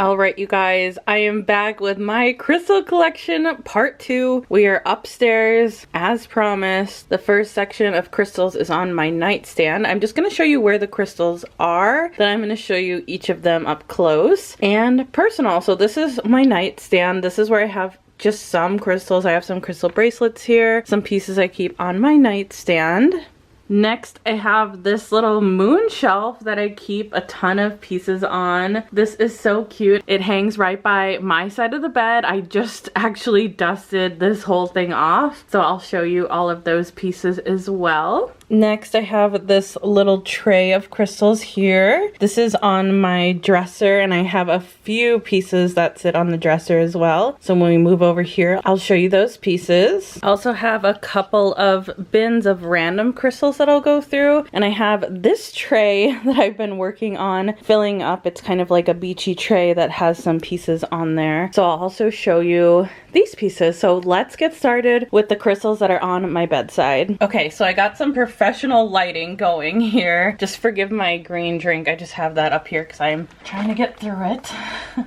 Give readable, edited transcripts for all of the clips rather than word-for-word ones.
Alright you guys, I am back with my crystal collection part 2. We are upstairs as promised. The first section of crystals is on my nightstand. I'm just going to show you where the crystals are. Then I'm going to show you each of them up close and personal. So this is my nightstand. This is where I have just some crystals. I have some crystal bracelets here, some pieces I keep on my nightstand. Next, I have this little moon shelf that I keep a ton of pieces on. This is so cute. It hangs right by my side of the bed. I just actually dusted this whole thing off, so I'll show you all of those pieces as well. Next, I have this little tray of crystals here. This is on my dresser, and I have a few pieces that sit on the dresser as well. So when we move over here, I'll show you those pieces. I also have a couple of bins of random crystals that I'll go through, and I have this tray that I've been working on filling up. It's kind of like a beachy tray that has some pieces on there. So I'll also show you these pieces. So let's get started with the crystals that are on my bedside. Okay, so I got some professional lighting going here. Just forgive my green drink. I just have that up here because I'm trying to get through it.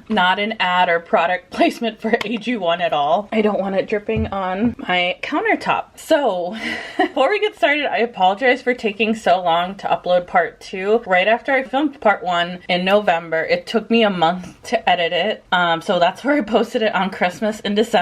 Not an ad or product placement for AG1 at all. I don't want it dripping on my countertop. So before we get started, I apologize for taking so long to upload part 2. Right after I filmed part 1 in November, it took me a month to edit it. So that's where I posted it on Christmas in December.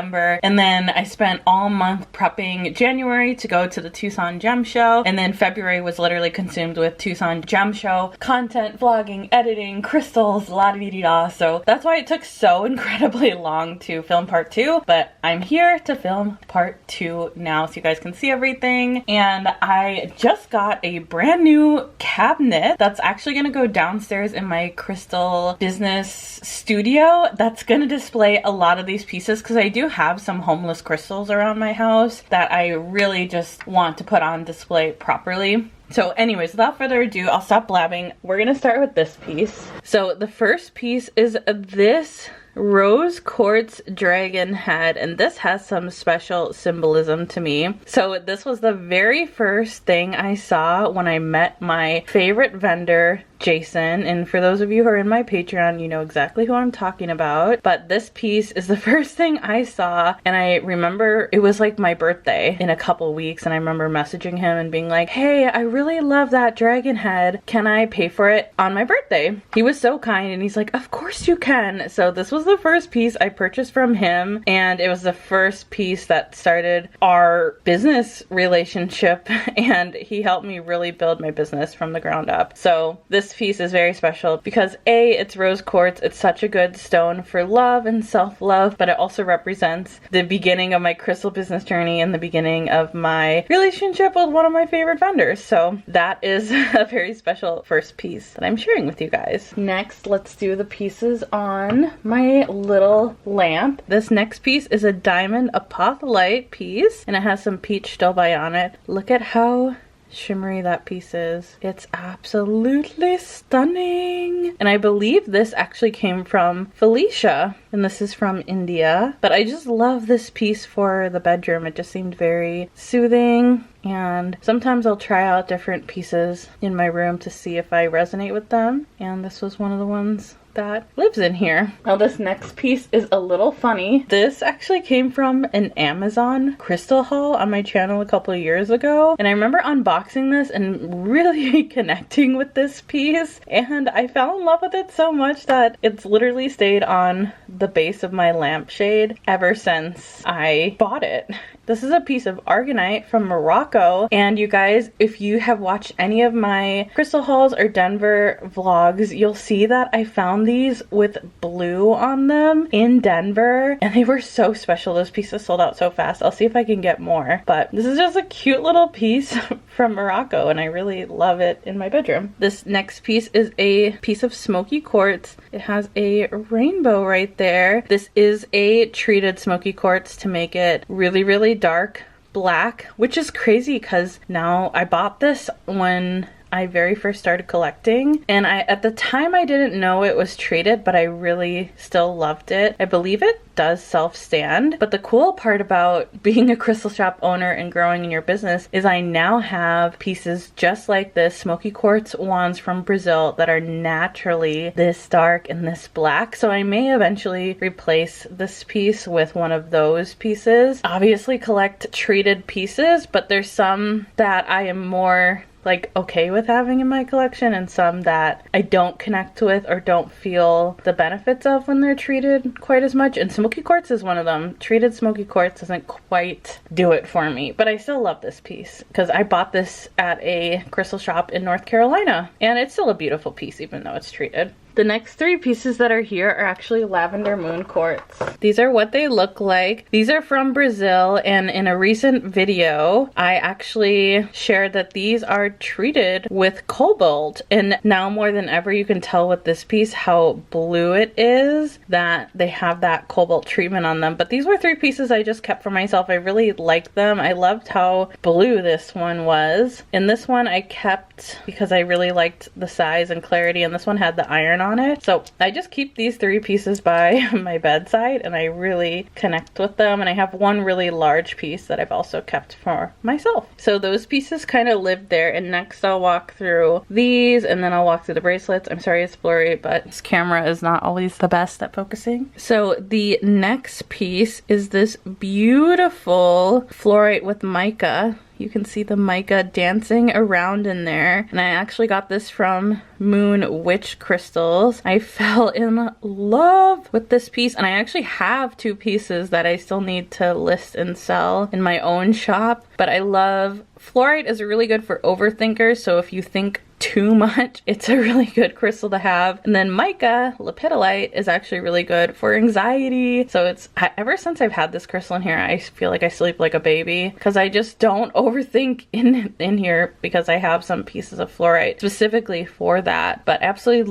And then I spent all month prepping January to go to the Tucson Gem Show. And then February was literally consumed with Tucson Gem Show content, vlogging, editing, crystals, la-di-di-da. So that's why it took so incredibly long to film part 2. But I'm here to film part 2 now so you guys can see everything. And I just got a brand new cabinet that's actually going to go downstairs in my crystal business studio. That's going to display a lot of these pieces because I do have some homeless crystals around my house that I really just want to put on display properly. So anyways, without further ado, I'll stop blabbing. We're gonna start with this piece. So the first piece is this rose quartz dragon head, and this has some special symbolism to me. So this was the very first thing I saw when I met my favorite vendor, Jason, and for those of you who are in my Patreon, you know exactly who I'm talking about. But this piece is the first thing I saw, and I remember it was like my birthday in a couple weeks, and I remember messaging him and being like, hey, I really love that dragon head. Can I pay for it on my birthday? He was so kind, and he's like, of course you can. So this was the first piece I purchased from him, and it was the first piece that started our business relationship, and he helped me really build my business from the ground up. So this piece is very special because A, it's rose quartz. It's such a good stone for love and self-love, but it also represents the beginning of my crystal business journey and the beginning of my relationship with one of my favorite vendors. So that is a very special first piece that I'm sharing with you guys. Next, let's do the pieces on my little lamp. This next piece is a diamond apotholite piece, and it has some peach stoveye on it. Look at how shimmery that piece is. It's absolutely stunning. And I believe this actually came from Felicia, and this is from India. But I just love this piece for the bedroom. It just seemed very soothing. And sometimes I'll try out different pieces in my room to see if I resonate with them. And this was one of the ones that lives in here. Now this next piece is a little funny. This actually came from an Amazon crystal haul on my channel a couple of years ago, and I remember unboxing this and really connecting with this piece, and I fell in love with it so much that it's literally stayed on the base of my lampshade ever since I bought it. This is a piece of argonite from Morocco, and you guys, if you have watched any of my crystal hauls or Denver vlogs, you'll see that I found these with blue on them in Denver, and they were so special. Those pieces sold out so fast. I'll see if I can get more, but this is just a cute little piece from Morocco, and I really love it in my bedroom. This next piece is a piece of smoky quartz. It has a rainbow right there. This is a treated smoky quartz to make it really, really dark black, which is crazy because now I bought this when I very first started collecting, and at the time I didn't know it was treated, but I really still loved it. I believe it does self-stand, but the cool part about being a crystal shop owner and growing in your business is I now have pieces just like this smoky quartz wands from Brazil that are naturally this dark and this black, so I may eventually replace this piece with one of those pieces. Obviously collect treated pieces, but there's some that I am more like okay with having in my collection and some that I don't connect with or don't feel the benefits of when they're treated quite as much, and smoky quartz is one of them. Treated smoky quartz doesn't quite do it for me, but I still love this piece because I bought this at a crystal shop in North Carolina, and it's still a beautiful piece even though it's treated. The next three pieces that are here are actually lavender moon quartz. These are what they look like. These are from Brazil, and in a recent video, I actually shared that these are treated with cobalt, and now more than ever you can tell with this piece how blue it is, that they have that cobalt treatment on them. But these were three pieces I just kept for myself. I really liked them. I loved how blue this one was. And this one I kept because I really liked the size and clarity, and this one had the iron on it. So I just keep these three pieces by my bedside and I really connect with them, and I have one really large piece that I've also kept for myself. So those pieces kind of lived there, and next I'll walk through these and then I'll walk through the bracelets. I'm sorry it's blurry, but this camera is not always the best at focusing. So the next piece is this beautiful fluorite with mica. You can see the mica dancing around in there. And I actually got this from Moon Witch Crystals. I fell in love with this piece, and I actually have two pieces that I still need to list and sell in my own shop. But I love fluorite is really good for overthinkers, so if you think too much, it's a really good crystal to have. And then mica, lepidolite, is actually really good for anxiety. So it's, ever since I've had this crystal in here, I feel like I sleep like a baby because I just don't overthink in here because I have some pieces of fluorite specifically for that. But absolutely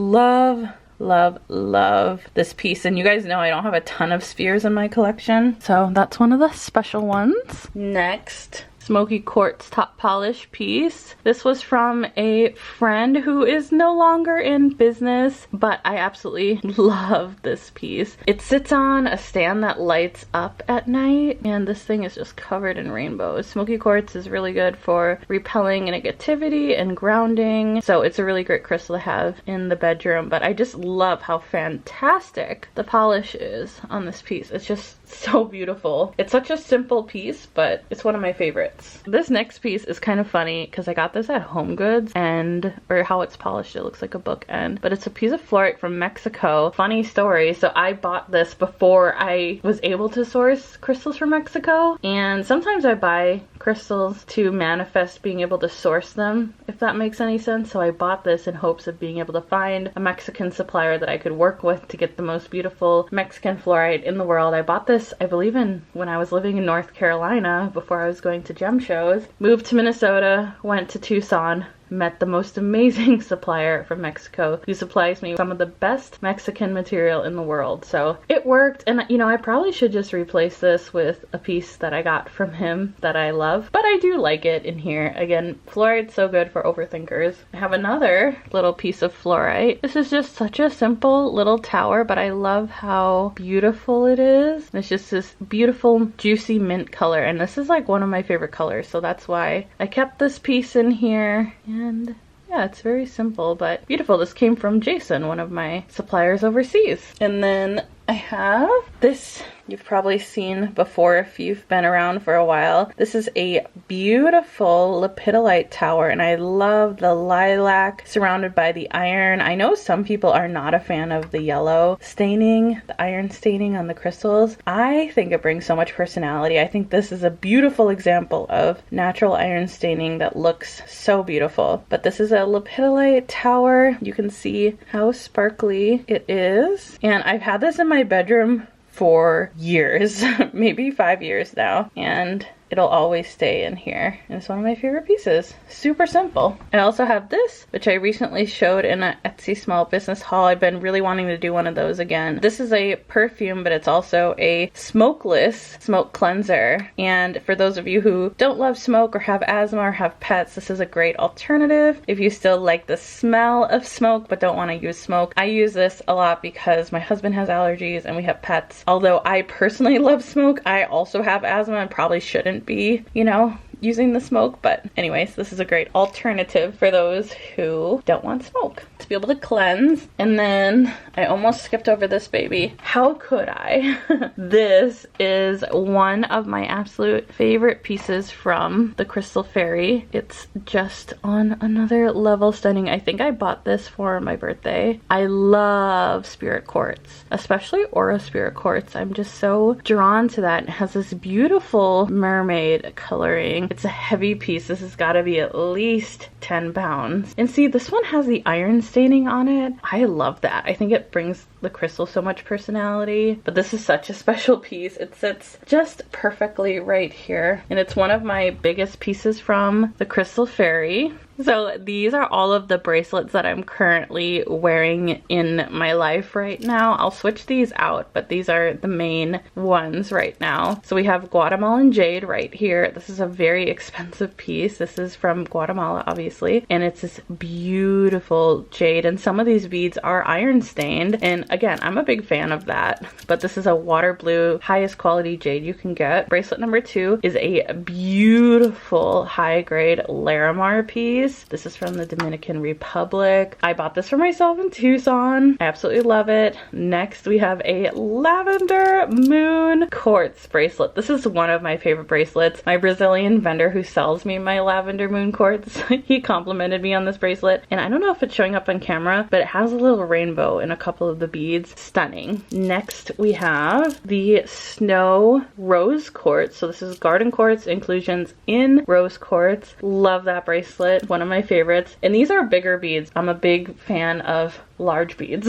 love this piece. And you guys know I don't have a ton of spheres in my collection, so that's one of the special ones. Next, smoky quartz top polish piece. This was from a friend who is no longer in business, but I absolutely love this piece. It sits on a stand that lights up at night, and this thing is just covered in rainbows. Smoky quartz is really good for repelling negativity and grounding, so it's a really great crystal to have in the bedroom. But I just love how fantastic the polish is on this piece. It's just so beautiful. It's such a simple piece, but it's one of my favorites. This next piece is kind of funny because I got this at Home Goods, and or how it's polished, it looks like a bookend, but it's a piece of fluorite from Mexico. Funny story, so I bought this before I was able to source crystals from Mexico, and sometimes I buy crystals to manifest being able to source them, if that makes any sense. So I bought this in hopes of being able to find a Mexican supplier that I could work with to get the most beautiful Mexican fluorite in the world. I bought this, I believe, when I was living in North Carolina before I was going to gem shows. Moved to Minnesota, went to Tucson, met the most amazing supplier from Mexico who supplies me some of the best Mexican material in the world. So it worked, and you know, I probably should just replace this with a piece that I got from him that I love, but I do like it in here. Again, fluorite's so good for overthinkers. I have another little piece of fluorite. This is just such a simple little tower, but I love how beautiful it is. It's just this beautiful juicy mint color, and this is like one of my favorite colors, so that's why I kept this piece in here. And yeah, it's very simple but beautiful. This came from Jason, one of my suppliers overseas. And then I have this, you've probably seen before if you've been around for a while. This is a beautiful lepidolite tower, and I love the lilac surrounded by the iron. I know some people are not a fan of the yellow staining, the iron staining on the crystals. I think it brings so much personality. I think this is a beautiful example of natural iron staining that looks so beautiful. But this is a lepidolite tower. You can see how sparkly it is, and I've had this in my bedroom for years, maybe 5 years now, and it'll always stay in here. And it's one of my favorite pieces. Super simple. I also have this, which I recently showed in an Etsy small business haul. I've been really wanting to do one of those again. This is a perfume, but it's also a smokeless smoke cleanser. And for those of you who don't love smoke or have asthma or have pets, this is a great alternative. If you still like the smell of smoke but don't want to use smoke, I use this a lot because my husband has allergies and we have pets. Although I personally love smoke, I also have asthma and probably shouldn't be, you know, using the smoke. But anyways, this is a great alternative for those who don't want smoke to be able to cleanse. And then I almost skipped over this baby. How could I? This is one of my absolute favorite pieces from the Crystal Fairy. It's just on another level stunning. I think I bought this for my birthday. I love spirit quartz, especially aura spirit quartz. I'm just so drawn to that. It has this beautiful mermaid coloring. It's a heavy piece. This has got to be at least 10 pounds. And see, this one has the iron staining on it. I love that. I think it brings the crystal so much personality. But this is such a special piece. It sits just perfectly right here. And it's one of my biggest pieces from the Crystal Fairy. So these are all of the bracelets that I'm currently wearing in my life right now. I'll switch these out, but these are the main ones right now. So we have Guatemalan jade right here. This is a very expensive piece. This is from Guatemala, obviously, and it's this beautiful jade, and some of these beads are iron stained, and again, I'm a big fan of that. But this is a water blue, highest quality jade you can get. Bracelet number 2 is a beautiful high grade Larimar piece. This is from the Dominican Republic. I bought this for myself in Tucson. I absolutely love it. Next, we have a lavender moon quartz bracelet. This is one of my favorite bracelets. My Brazilian vendor who sells me my lavender moon quartz, he complimented me on this bracelet. And I don't know if it's showing up on camera, but it has a little rainbow in a couple of the beads. Stunning. Next, we have the snow rose quartz. So this is garden quartz inclusions in rose quartz. Love that bracelet. One of my favorites. And these are bigger beads. I'm a big fan of large beads.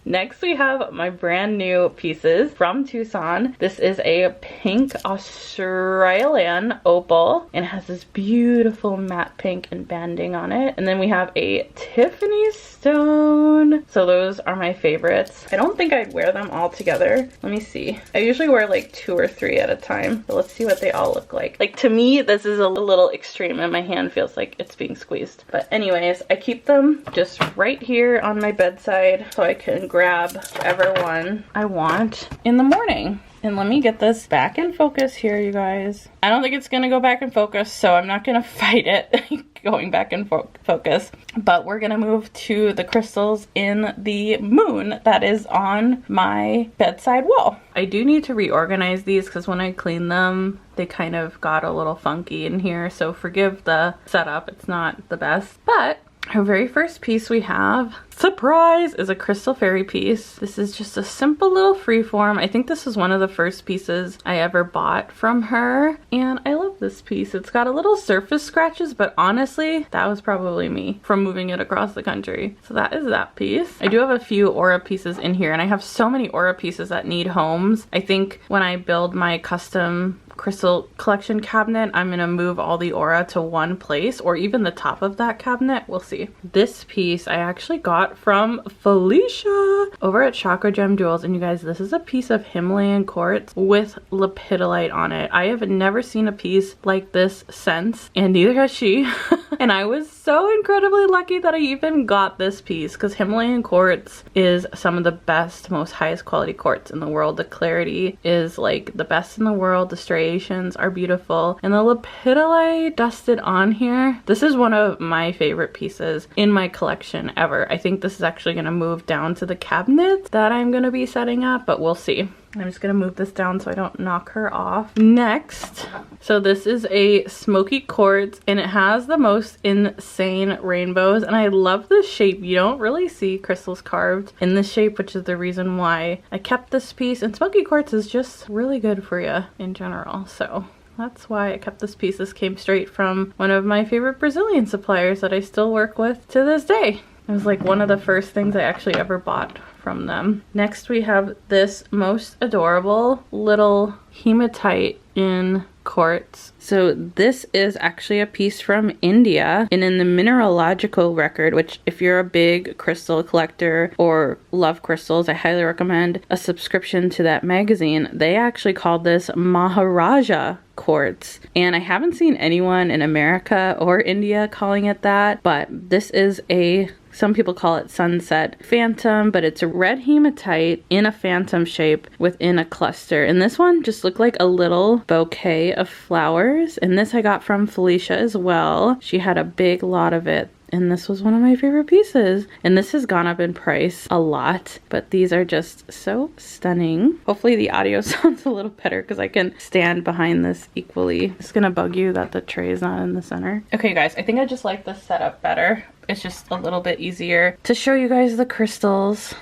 Next, we have my brand new pieces from Tucson. This is a pink Australian opal and it has this beautiful matte pink and banding on it. And then we have a Tiffany stone. So those are my favorites. I don't think I'd wear them all together. Let me see. I usually wear like 2 or 3 at a time. But let's see what they all look like. Like, to me, this is a little extreme and my hand feels like it's being squeezed. But anyways, I keep them just right here on my bedside so I can grab whichever one I want in the morning. And let me get this back in focus here, you guys. I don't think it's gonna go back in focus, so I'm not gonna fight it going back in focus. But we're gonna move to the crystals in the moon that is on my bedside wall. I do need to reorganize these because when I cleaned them, they kind of got a little funky in here. So forgive the setup, it's not the best. But our very first piece we have, surprise, is a Crystal Fairy piece. This is just a simple little freeform. I think this is one of the first pieces I ever bought from her, and I love this piece. It's got a little surface scratches, but honestly, that was probably me from moving it across the country. So that is that piece. I do have a few aura pieces in here, and I have so many aura pieces that need homes. I think when I build my custom crystal collection cabinet, I'm gonna move all the aura to one place, or even the top of that cabinet. We'll see. This piece I actually got from Felicia over at Chakra Gem Jewels, and you guys, this is a piece of Himalayan quartz with lepidolite on it. I have never seen a piece like this since, and neither has she. And I was so incredibly lucky that I even got this piece, because Himalayan quartz is some of the best, most highest quality quartz in the world. The clarity is like the best in the world. The striations are beautiful, and the lepidolite dusted on here. This is one of my favorite pieces in my collection ever. I think this is actually going to move down to the cabinet that I'm going to be setting up, but we'll see. I'm just gonna move this down so I don't knock her off. Next, so this is a smoky quartz, and it has the most insane rainbows, and I love the shape. You don't really see crystals carved in this shape, which is the reason why I kept this piece. And smoky quartz is just really good for you in general, so that's why I kept this piece. This came straight from one of my favorite Brazilian suppliers that I still work with to this day. It was like one of the first things I actually ever bought from them. Next, we have this most adorable little hematite in quartz. So this is actually a piece from India, and in the mineralogical record, which if you're a big crystal collector or love crystals, I highly recommend a subscription to that magazine. They actually called this Maharaja quartz, and I haven't seen anyone in America or India calling it that, but this is some people call it sunset phantom, but it's a red hematite in a phantom shape within a cluster. And this one just looked like a little bouquet of flowers. And this I got from Felicia as well. She had a big lot of it. And this was one of my favorite pieces. And this has gone up in price a lot, but these are just so stunning. Hopefully the audio sounds a little better because I can stand behind this equally. It's gonna bug you that the tray is not in the center. Okay guys, I think I just like this setup better. It's just a little bit easier to show you guys the crystals.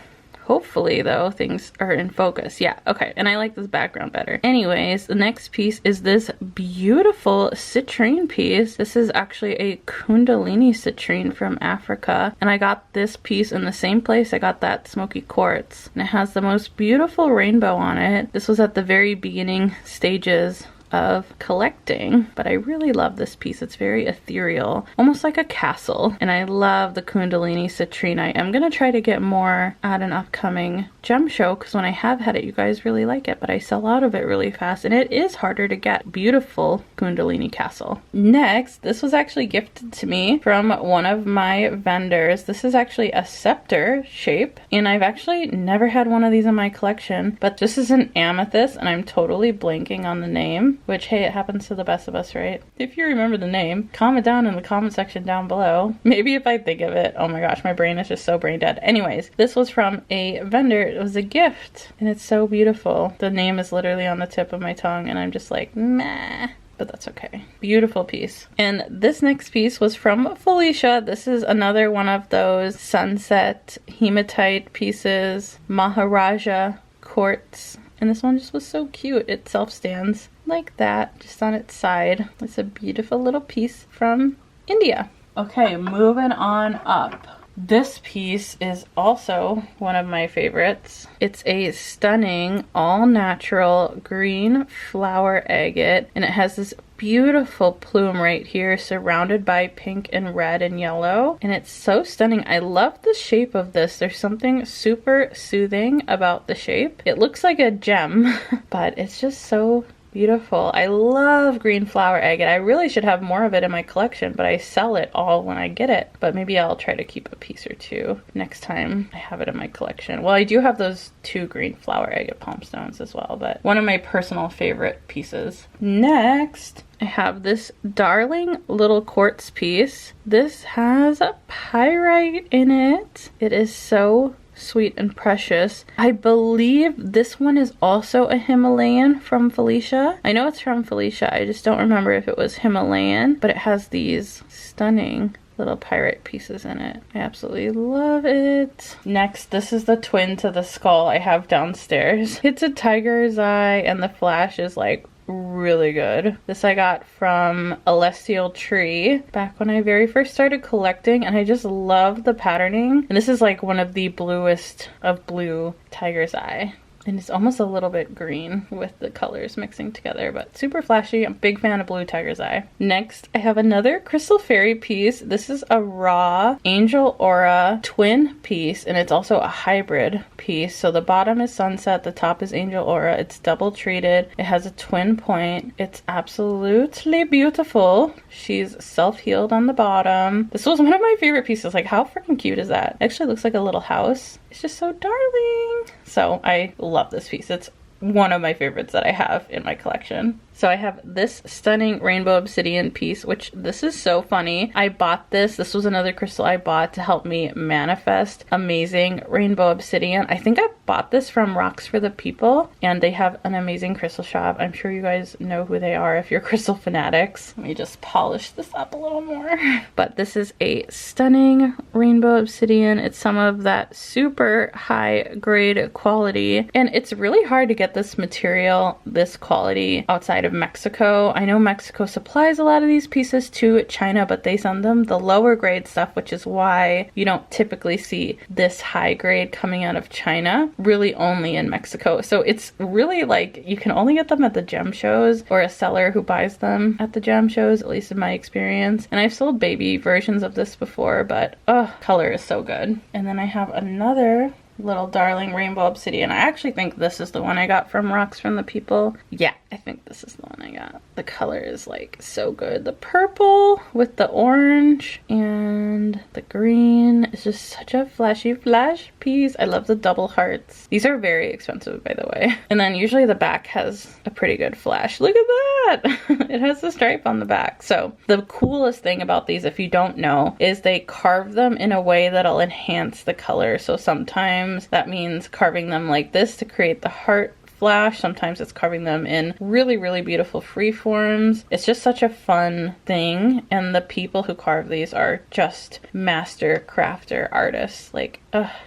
Hopefully though, things are in focus. Yeah, okay, and I like this background better. Anyways, the next piece is this beautiful citrine piece. This is actually a Kundalini citrine from Africa, and I got this piece in the same place I got that smoky quartz. And it has the most beautiful rainbow on it. This was at the very beginning stages of collecting, but I really love this piece. It's very ethereal, almost like a castle, and I love the Kundalini citrine. I am gonna try to get more at an upcoming gem show because when I have had it, you guys really like it, but I sell out of it really fast, and it is harder to get. Beautiful Kundalini castle. Next, this was actually gifted to me from one of my vendors. This is actually a scepter shape, and I've actually never had one of these in my collection, but this is an amethyst, and I'm totally blanking on the name. Which, hey, it happens to the best of us, right? If you remember the name, comment down in the comment section down below. Maybe if I think of it. Oh my gosh, my brain is just so brain dead. Anyways, this was from a vendor. It was a gift, and it's so beautiful. The name is literally on the tip of my tongue, and I'm just like, meh. But that's okay. Beautiful piece. And this next piece was from Felicia. This is another one of those sunset hematite pieces, Maharaja quartz. And this one just was so cute. It self-stands like that, just on its side. It's a beautiful little piece from India. Okay, moving on up. This piece is also one of my favorites. It's a stunning, all-natural green flower agate, and it has this beautiful plume right here surrounded by pink and red and yellow, and it's so stunning. I love the shape of this. There's something super soothing about the shape. It looks like a gem, but it's just so beautiful. I love green flower agate. I really should have more of it in my collection, but I sell it all when I get it. But maybe I'll try to keep a piece or two next time I have it in my collection. Well, I do have those 2 green flower agate palm stones as well, but one of my personal favorite pieces. Next, I have this darling little quartz piece. This has a pyrite in it. It is so sweet and precious. I believe this one is also a Himalayan from Felicia. I know it's from Felicia. I just don't remember if it was Himalayan, but it has these stunning little pyrite pieces in it. I absolutely love it. Next, this is the twin to the skull I have downstairs. It's a tiger's eye, and the flash is like really good. This I got from Celestial Tree back when I very first started collecting, and I just love the patterning. And this is like one of the bluest of blue tiger's eye. And it's almost a little bit green with the colors mixing together, but super flashy. I'm a big fan of blue tiger's eye. Next, I have another crystal fairy piece. This is a raw angel aura twin piece, and it's also a hybrid piece. So the bottom is sunset, the top is angel aura. It's double treated. It has a twin point. It's absolutely beautiful. She's self-healed on the bottom. This was one of my favorite pieces. Like, how freaking cute is that? It actually looks like a little house. It's just so darling. So I love this piece. It's one of my favorites that I have in my collection. So I have this stunning rainbow obsidian piece, which this is so funny. I bought this. This was another crystal I bought to help me manifest amazing rainbow obsidian. I think I bought this from Rocks for the People, and they have an amazing crystal shop. I'm sure you guys know who they are if you're crystal fanatics. Let me just polish this up a little more. But this is a stunning rainbow obsidian. It's some of that super high grade quality, and it's really hard to get this material, this quality, outside outside of Mexico. I know Mexico supplies a lot of these pieces to China, but they send them the lower grade stuff, which is why you don't typically see this high grade coming out of China, really only in Mexico. So it's really like you can only get them at the gem shows or a seller who buys them at the gem shows, at least in my experience. And I've sold baby versions of this before, but oh, color is so good. And then I have another little darling rainbow obsidian. I actually think this is the one I got from Rocks from the People. Yeah, I think this is the one I got. The color is like so good. The purple with the orange and the green is just such a flashy flash piece. I love the double hearts. These are very expensive, by the way. And then usually the back has a pretty good flash. Look at that! It has the stripe on the back. So the coolest thing about these, if you don't know, is they carve them in a way that'll enhance the color. So sometimes that means carving them like this to create the heart flash. Sometimes it's carving them in really, really beautiful free forms. It's just such a fun thing. And the people who carve these are just master crafter artists. Like,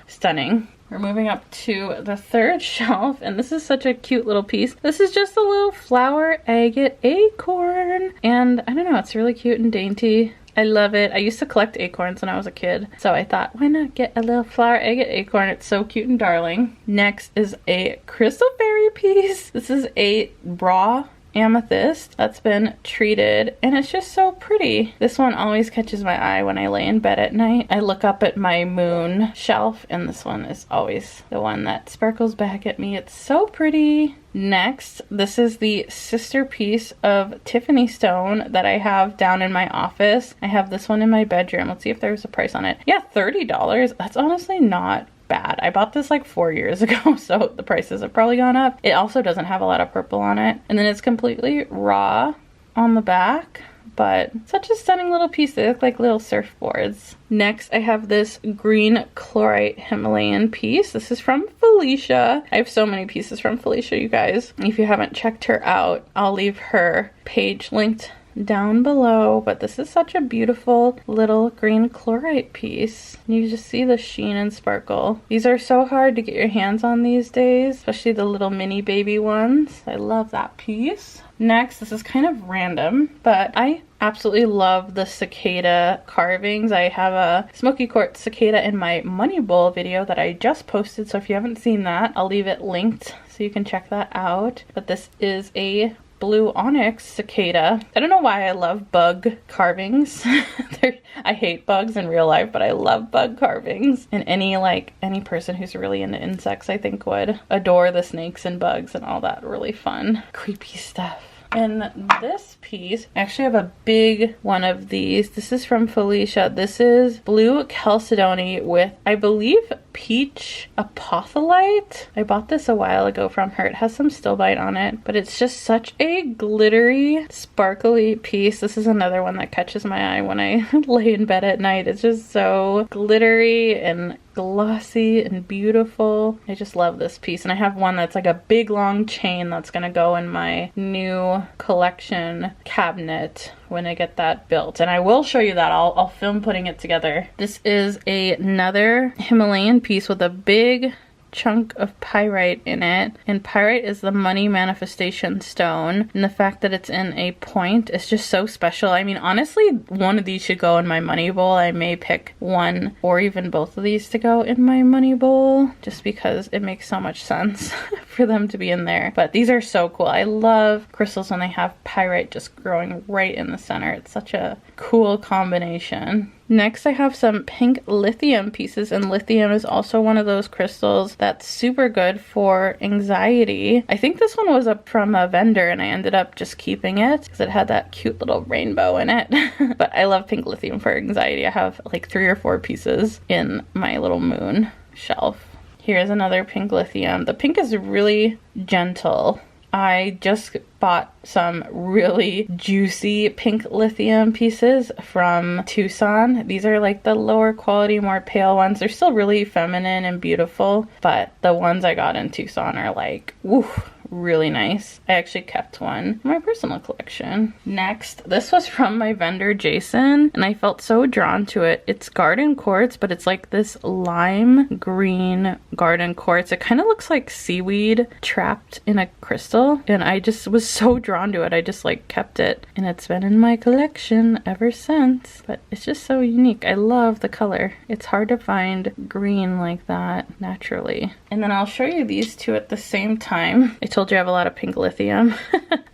stunning. We're moving up to the third shelf, and this is such a cute little piece. This is just a little flower agate acorn. And I don't know, it's really cute and dainty. I love it. I used to collect acorns when I was a kid, so I thought, why not get a little flower agate acorn? It's so cute and darling. Next is a crystal fairy piece. This is a raw amethyst that's been treated, and it's just so pretty. This one always catches my eye when I lay in bed at night. I look up at my moon shelf, and this one is always the one that sparkles back at me. It's so pretty. Next, this is the sister piece of Tiffany stone that I have down in my office. I have this one in my bedroom. Let's see if there's a price on it. Yeah, $30. That's honestly not bad. I bought this like 4 years ago, so the prices have probably gone up. It also doesn't have a lot of purple on it. And then it's completely raw on the back, but such a stunning little piece. They look like little surfboards. Next, I have this green chlorite Himalayan piece. This is from Felicia. I have so many pieces from Felicia, you guys. If you haven't checked her out, I'll leave her page linked down below, but this is such a beautiful little green chlorite piece. You just see the sheen and sparkle. These are so hard to get your hands on these days, especially the little mini baby ones. I love that piece. Next, this is kind of random, but I absolutely love the cicada carvings. I have a smoky quartz cicada in my money bowl video that I just posted, so if you haven't seen that, I'll leave it linked so you can check that out. But this is a blue onyx cicada. I don't know why I love bug carvings. I hate bugs in real life, but I love bug carvings. And any person who's really into insects, I think, would adore the snakes and bugs and all that really fun, creepy stuff. And this piece, I actually have a big one of these. This is from Felicia. This is blue chalcedony with, I believe, peach apotholite. I bought this a while ago from her. It has some stilbite on it, but it's just such a glittery, sparkly piece. This is another one that catches my eye when I lay in bed at night. It's just so glittery and glossy and beautiful. I just love this piece. And I have one that's like a big long chain that's gonna go in my new collection cabinet when I get that built. And I will show you that. I'll film putting it together. This is another Himalayan piece with a big chunk of pyrite in it, and pyrite is the money manifestation stone, and the fact that it's in a point is just so special. I mean, honestly, one of these should go in my money bowl. I may pick one or even both of these to go in my money bowl just because it makes so much sense for them to be in there. But these are so cool. I love crystals when they have pyrite just growing right in the center. It's such a cool combination. Next, I have some pink lithium pieces, and lithium is also one of those crystals that's super good for anxiety. I think this one was up from a vendor, and I ended up just keeping it because it had that cute little rainbow in it. But I love pink lithium for anxiety. I have like 3 or 4 pieces in my little moon shelf. Here's another pink lithium. The pink is really gentle. I just bought some really juicy pink lithium pieces from Tucson. These are like the lower quality, more pale ones. They're still really feminine and beautiful, but the ones I got in Tucson are like, woo, really nice. I actually kept one in my personal collection. Next, this was from my vendor Jason, and I felt so drawn to it. It's garden quartz, but it's like this lime green garden quartz. It kind of looks like seaweed trapped in a crystal, and I just was so drawn to it. I just like kept it, and it's been in my collection ever since. But it's just so unique. I love the color. It's hard to find green like that naturally. And then I'll show you these two at the same time. I told you I have a lot of pink lithium.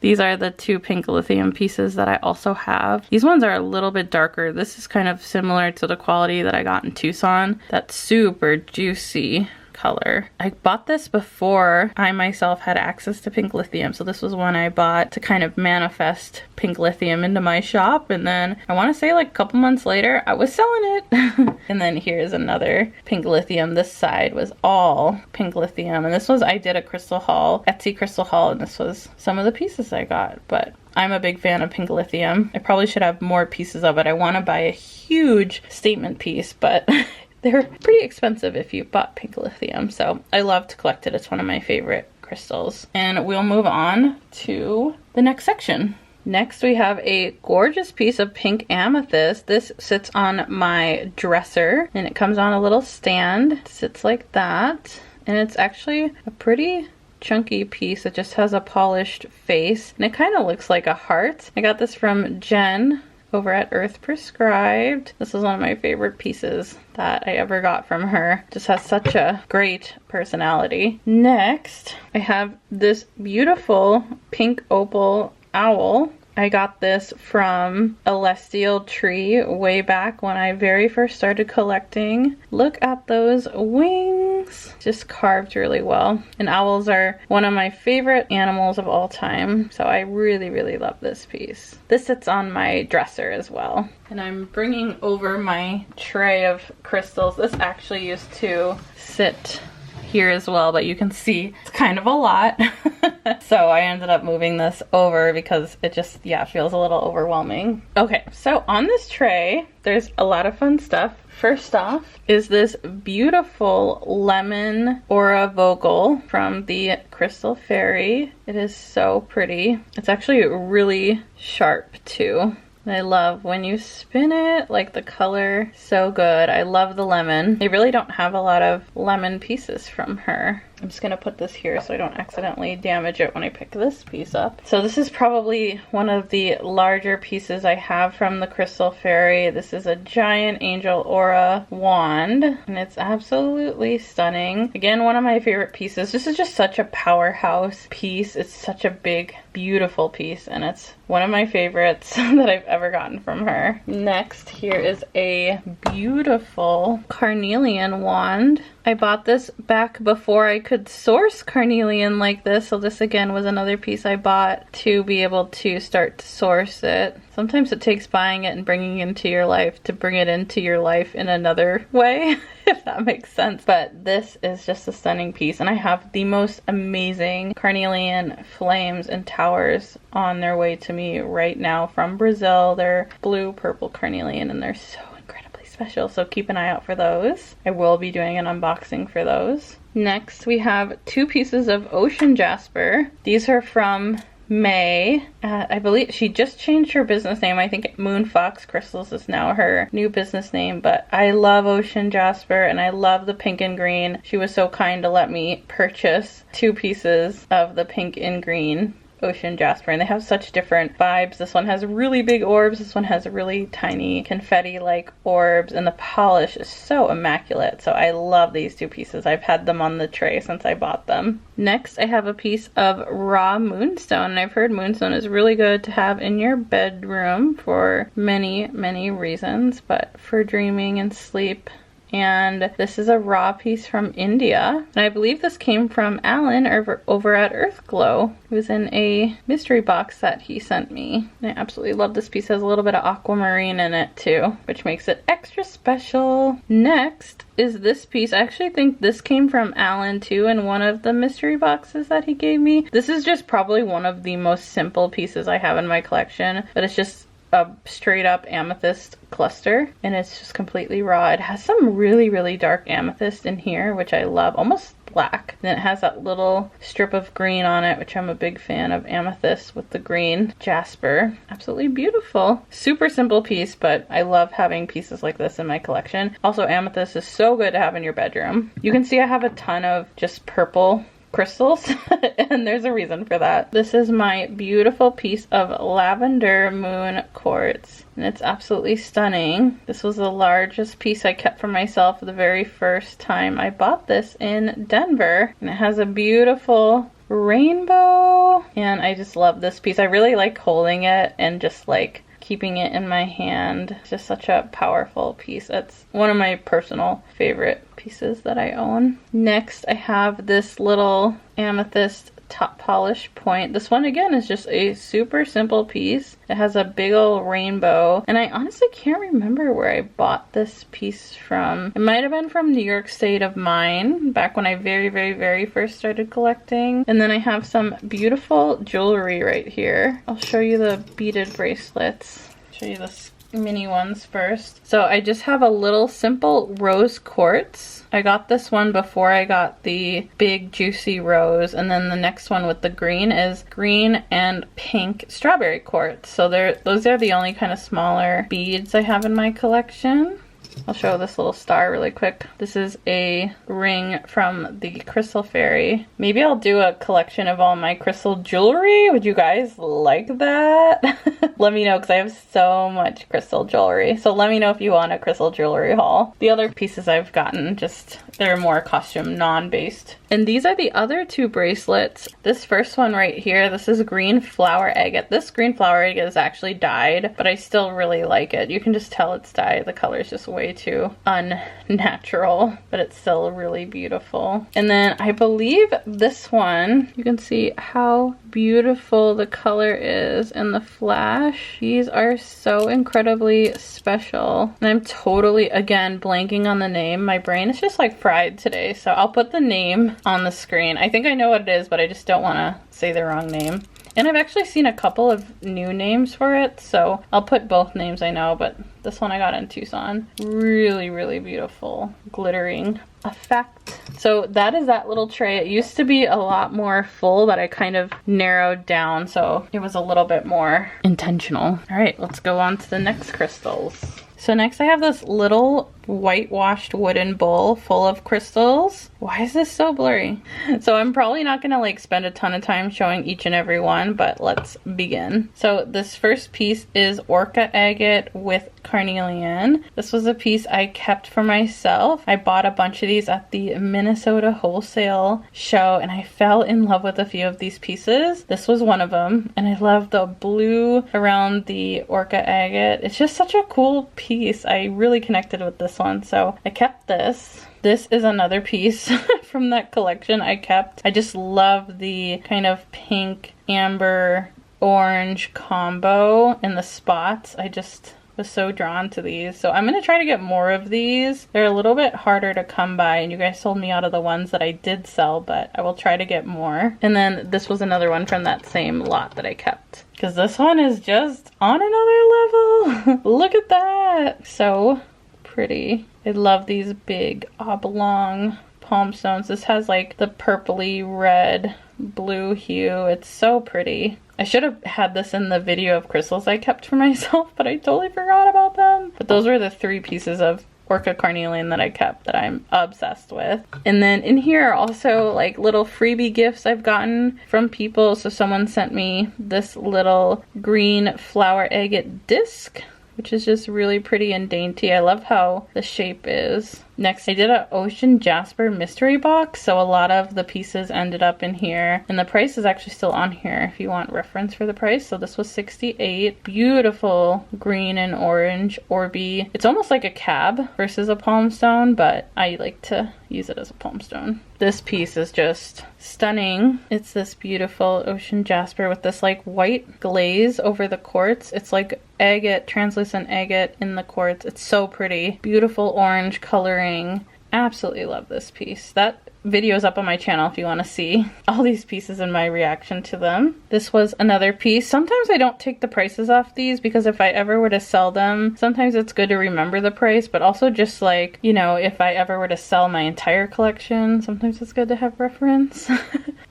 These are the two pink lithium pieces that I also have. These ones are a little bit darker. This is kind of similar to the quality that I got in Tucson. That super juicy color. I bought this before I myself had access to pink lithium, so this was one I bought to kind of manifest pink lithium into my shop, and then I want to say like a couple months later I was selling it. And then here's another pink lithium. This side was all pink lithium, and this was, I did a crystal haul, Etsy crystal haul, and this was some of the pieces I got. But I'm a big fan of pink lithium. I probably should have more pieces of it. I want to buy a huge statement piece, but they're pretty expensive if you bought pink lithium, so I love to collect it. It's one of my favorite crystals. And we'll move on to the next section. Next, we have a gorgeous piece of pink amethyst. This sits on my dresser, and it comes on a little stand. It sits like that, and it's actually a pretty chunky piece. It just has a polished face, and it kind of looks like a heart. I got this from Jen over at Earth Prescribed. This is one of my favorite pieces that I ever got from her. Just has such a great personality. Next, I have this beautiful pink opal owl. I got this from a Celestial Tree way back when I very first started collecting. Look at those wings. Just carved really well. And owls are one of my favorite animals of all time, so I really, really love this piece. This sits on my dresser as well. And I'm bringing over my tray of crystals. This actually used to sit here as well, but you can see it's kind of a lot. So I ended up moving this over because it just, yeah, feels a little overwhelming. Okay, so on this tray, there's a lot of fun stuff. First off is this beautiful lemon aura vocal from the Crystal Fairy. It is so pretty. It's actually really sharp too. I love when you spin it, like the color, so good. I love the lemon. They really don't have a lot of lemon pieces from her. I'm just gonna put this here so I don't accidentally damage it when I pick this piece up. So this is probably one of the larger pieces I have from the Crystal Fairy. This is a giant angel aura wand, and it's absolutely stunning. Again, one of my favorite pieces. This is just such a powerhouse piece. It's such a big, beautiful piece, and it's one of my favorites that I've ever gotten from her. Next, here is a beautiful carnelian wand. I bought this back before I could source carnelian like this, so this again was another piece I bought to be able to start to source it. Sometimes it takes buying it and bringing it into your life to bring it into your life in another way, if that makes sense. But this is just a stunning piece, and I have the most amazing carnelian flames and towers on their way to me right now from Brazil. They're blue purple carnelian, and they're so special, so keep an eye out for those. I will be doing an unboxing for those. Next, we have two pieces of ocean jasper. These are from May. I believe she just changed her business name. I think Moon Fox Crystals is now her new business name, but I love ocean jasper and I love the pink and green. She was so kind to let me purchase two pieces of the pink and green ocean jasper, and they have such different vibes. This one has really big orbs, this one has really tiny confetti like orbs, and the polish is so immaculate. So I love these two pieces. I've had them on the tray since I bought them. Next, I have a piece of raw moonstone, and I've heard moonstone is really good to have in your bedroom for many reasons, but for dreaming and sleep. And this is a raw piece from India, and I believe this came from Alan over at Earthglow. It was in a mystery box that he sent me. And I absolutely love this piece. It has a little bit of aquamarine in it too, which makes it extra special. Next is this piece. I actually think this came from Alan too in one of the mystery boxes that he gave me. This is just probably one of the most simple pieces I have in my collection, but it's just a straight up amethyst cluster, and it's just completely raw. It has some really dark amethyst in here, which I love, almost black. And it has that little strip of green on it, which I'm a big fan of, amethyst with the green jasper. Absolutely beautiful. Super simple piece, but I love having pieces like this in my collection. Also, amethyst is so good to have in your bedroom. You can see I have a ton of just purple crystals and there's a reason for that. This is my beautiful piece of lavender moon quartz and it's absolutely stunning. This was the largest piece I kept for myself the very first time I bought this in Denver, and it has a beautiful rainbow and I just love this piece. I really like holding it and just like keeping it in my hand. It's just such a powerful piece. It's one of my personal favorite pieces that I own. Next, I have this little amethyst top polish point. This one again is just a super simple piece. It has a big old rainbow and I honestly can't remember where I bought this piece from. It might have been from New York State of Mine back when I very first started collecting. And then I have some beautiful jewelry right here. I'll show you the beaded bracelets. Show you the mini ones first. So I just have a little simple rose quartz. I got this one before I got the big juicy rose, and then the next one with the green is green and pink strawberry quartz. So those are the only kind of smaller beads I have in my collection. I'll show this little star really quick. This is a ring from the Crystal Fairy. Maybe I'll do a collection of all my crystal jewelry. Would you guys like that? Let me know because I have so much crystal jewelry. So let me know if you want a crystal jewelry haul. The other pieces I've gotten, they're more costume non-based. And these are the other two bracelets. This first one right here, this is green flower agate. This green flower agate is actually dyed, but I still really like it. You can just tell it's dyed. The color is just way too unnatural, but it's still really beautiful. And then I believe this one, you can see how beautiful the color is in the flash. These are so incredibly special. And I'm totally, again, blanking on the name. My brain is just like fried today, so I'll put the name on the screen. I think I know what it is, but I just don't want to say the wrong name. And I've actually seen a couple of new names for it, so I'll put both names I know, but this one I got in Tucson. Really beautiful glittering effect. So that is that little tray. It used to be a lot more full, but I kind of narrowed down, so it was a little bit more intentional. All right, let's go on to the next crystals. So next I have this little whitewashed wooden bowl full of crystals. Why is this so blurry? So I'm probably not gonna like spend a ton of time showing each and every one, but let's begin. So this first piece is orca agate with carnelian. This was a piece I kept for myself. I bought a bunch of these at the Minnesota wholesale show and I fell in love with a few of these pieces. This was one of them, and I love the blue around the orca agate. It's just such a cool piece. I really connected with this one, so I kept this. This is another piece from that collection I kept. I just love the kind of pink, amber, orange combo and the spots. I just was so drawn to these. So I'm going to try to get more of these. They're a little bit harder to come by, and you guys sold me out of the ones that I did sell, but I will try to get more. And then this was another one from that same lot that I kept, because this one is just on another level. Look at that. So pretty. I love these big oblong palm stones. This has like the purpley red blue hue. It's so pretty. I should have had this in the video of crystals I kept for myself, but I totally forgot about them. But those were the three pieces of orca carnelian that I kept that I'm obsessed with. And then in here are also like little freebie gifts I've gotten from people. So someone sent me this little green flower agate disc, which is just really pretty and dainty. I love how the shape is. Next, I did an ocean jasper mystery box, so a lot of the pieces ended up in here, and the price is actually still on here if you want reference for the price. So this was $68. Beautiful green and orange orby. It's almost like a cab versus a palm stone, but I like to use it as a palm stone. This piece is just stunning. It's this beautiful ocean jasper with this like white glaze over the quartz. It's like agate, translucent agate in the quartz. It's so pretty. Beautiful orange coloring. Absolutely love this piece. That videos up on my channel if you want to see all these pieces and my reaction to them. This was another piece. Sometimes I don't take the prices off these because if I ever were to sell them, sometimes it's good to remember the price, but also just like, you know, if I ever were to sell my entire collection, sometimes it's good to have reference.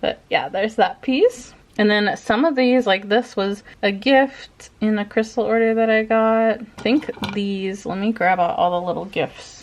But yeah, there's that piece. And then some of these, like this was a gift in a crystal order that I got. I think these, let me grab out all the little gifts.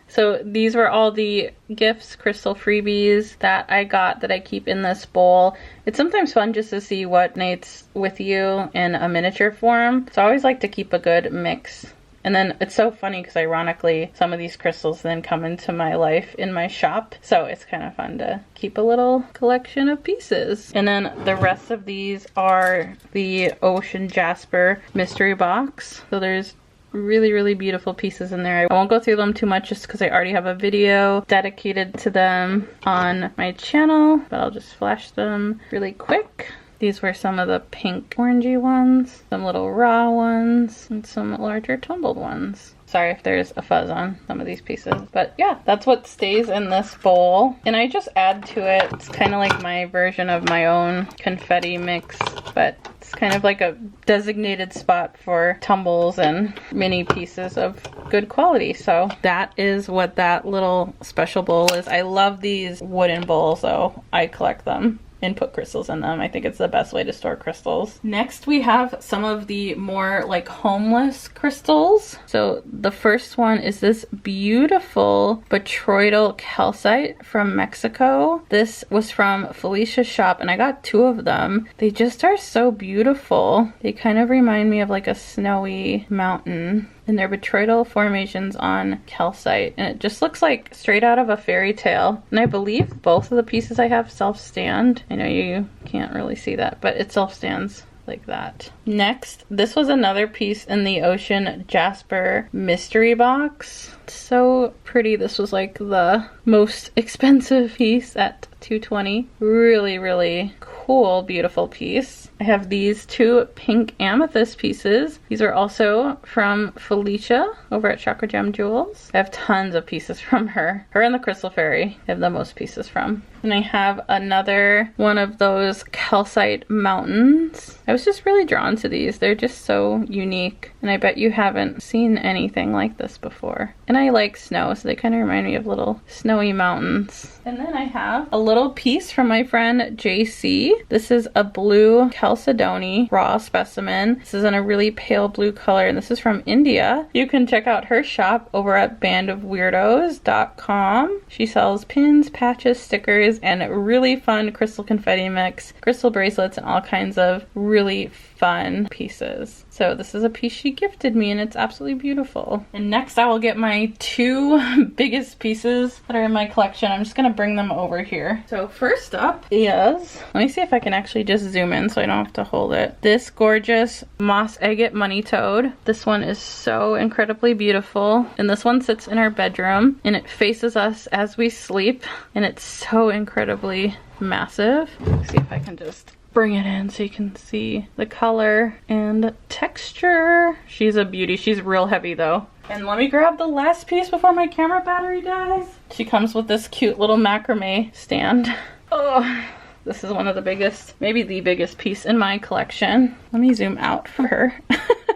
So these were all the gifts, crystal freebies that I got that I keep in this bowl. It's sometimes fun just to see what nates with you in a miniature form. So I always like to keep a good mix. And then it's so funny because ironically, some of these crystals then come into my life in my shop. So it's kind of fun to keep a little collection of pieces. And then the rest of these are the Ocean Jasper mystery box. So there's really beautiful pieces in there. I won't go through them too much just because I already have a video dedicated to them on my channel, but I'll just flash them really quick. These were some of the pink orangey ones, some little raw ones, and some larger tumbled ones. Sorry if there's a fuzz on some of these pieces, but yeah, that's what stays in this bowl. And I just add to it. It's kind of like my version of my own confetti mix, but it's kind of like a designated spot for tumbles and mini pieces of good quality. So that is what that little special bowl is. I love these wooden bowls though. I collect them and put crystals in them. I think it's the best way to store crystals. Next we have some of the more like homeless crystals. So the first one is this beautiful botryoidal calcite from Mexico. This was from Felicia's shop and I got 2 of them. They just are so beautiful. They kind of remind me of like a snowy mountain. And they're botryoidal formations on calcite. And it just looks like straight out of a fairy tale. And I believe both of the pieces I have self-stand. I know you can't really see that, but it self-stands like that. Next, this was another piece in the Ocean Jasper mystery box. So pretty. This was like the most expensive piece at $220. Really cool, beautiful piece. I have these 2 pink amethyst pieces. These are also from Felicia over at Chakra Gem Jewels. I have tons of pieces from her. Her and the Crystal Fairy I have the most pieces from. And I have another one of those calcite mountains. I was just really drawn to these. They're just so unique. And I bet you haven't seen anything like this before. And I like snow, so they kind of remind me of little snowy mountains. And then I have a little piece from my friend JC. This is a blue chalcedony raw specimen. This is in a really pale blue color, and this is from India. You can check out her shop over at bandofweirdos.com. She sells pins, patches, stickers, and really fun crystal confetti mix, crystal bracelets, and all kinds of really fun pieces. So this is a piece she gifted me and it's absolutely beautiful. And next I will get my 2 biggest pieces that are in my collection. I'm just gonna bring them over here. So first up is, let me see if I can actually just zoom in so I don't have to hold it. This gorgeous moss agate money toad. This one is so incredibly beautiful. And this one sits in our bedroom and it faces us as we sleep. And it's so incredibly massive. Let's see if I can just bring it in so you can see the color and texture. She's a beauty. She's real heavy though. And let me grab the last piece before my camera battery dies. She comes with this cute little macrame stand. Oh, this is one of the biggest, maybe the biggest piece in my collection. Let me zoom out for her.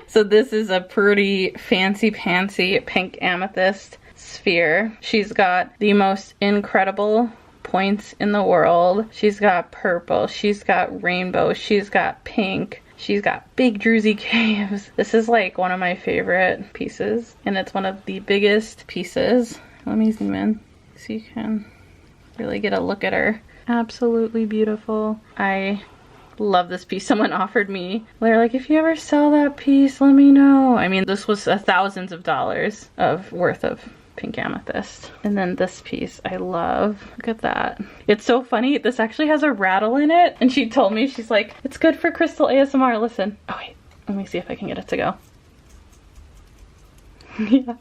So this is a pretty fancy pantsy pink amethyst sphere. She's got the most incredible points in the world. She's got purple, she's got rainbow, she's got pink, she's got big druzy caves. This is like one of my favorite pieces and it's one of the biggest pieces. Let me zoom in so you can really get a look at her. Absolutely beautiful. I love this piece. Someone offered me, they're like, if you ever sell that piece, let me know. I mean, this was thousands of dollars of worth of pink amethyst. And then this piece I love. Look at that. It's so funny. This actually has a rattle in it. And she told me, she's like, it's good for crystal ASMR. Listen. Oh wait, let me see if I can get it to go. Yeah.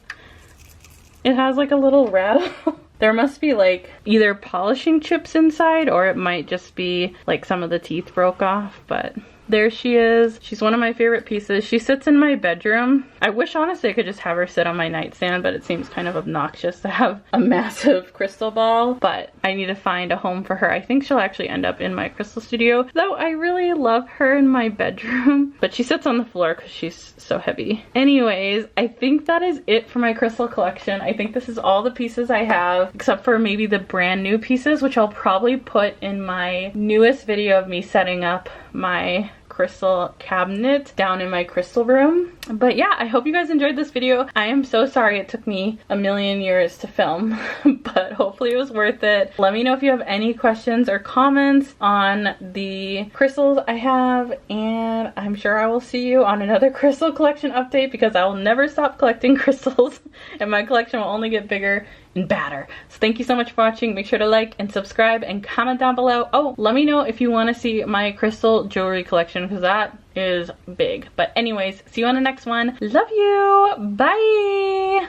It has like a little rattle. There must be like either polishing chips inside or it might just be like some of the teeth broke off, but There she is. She's one of my favorite pieces. She sits in my bedroom. I wish honestly I could just have her sit on my nightstand, but it seems kind of obnoxious to have a massive crystal ball, but I need to find a home for her. I think she'll actually end up in my crystal studio, though I really love her in my bedroom, but she sits on the floor because she's so heavy. Anyways, I think that is it for my crystal collection. I think this is all the pieces I have, except for maybe the brand new pieces, which I'll probably put in my newest video of me setting up my crystal cabinet down in my crystal room. But yeah, I hope you guys enjoyed this video. I am so sorry it took me a million years to film, but hopefully it was worth it. Let me know if you have any questions or comments on the crystals I have, and I'm sure I will see you on another crystal collection update because I will never stop collecting crystals and my collection will only get bigger and badder. So thank you so much for watching. Make sure to like and subscribe and comment down below. Oh, let me know if you want to see my crystal jewelry collection because that is big. But anyways, see you on the next one. Love you. Bye.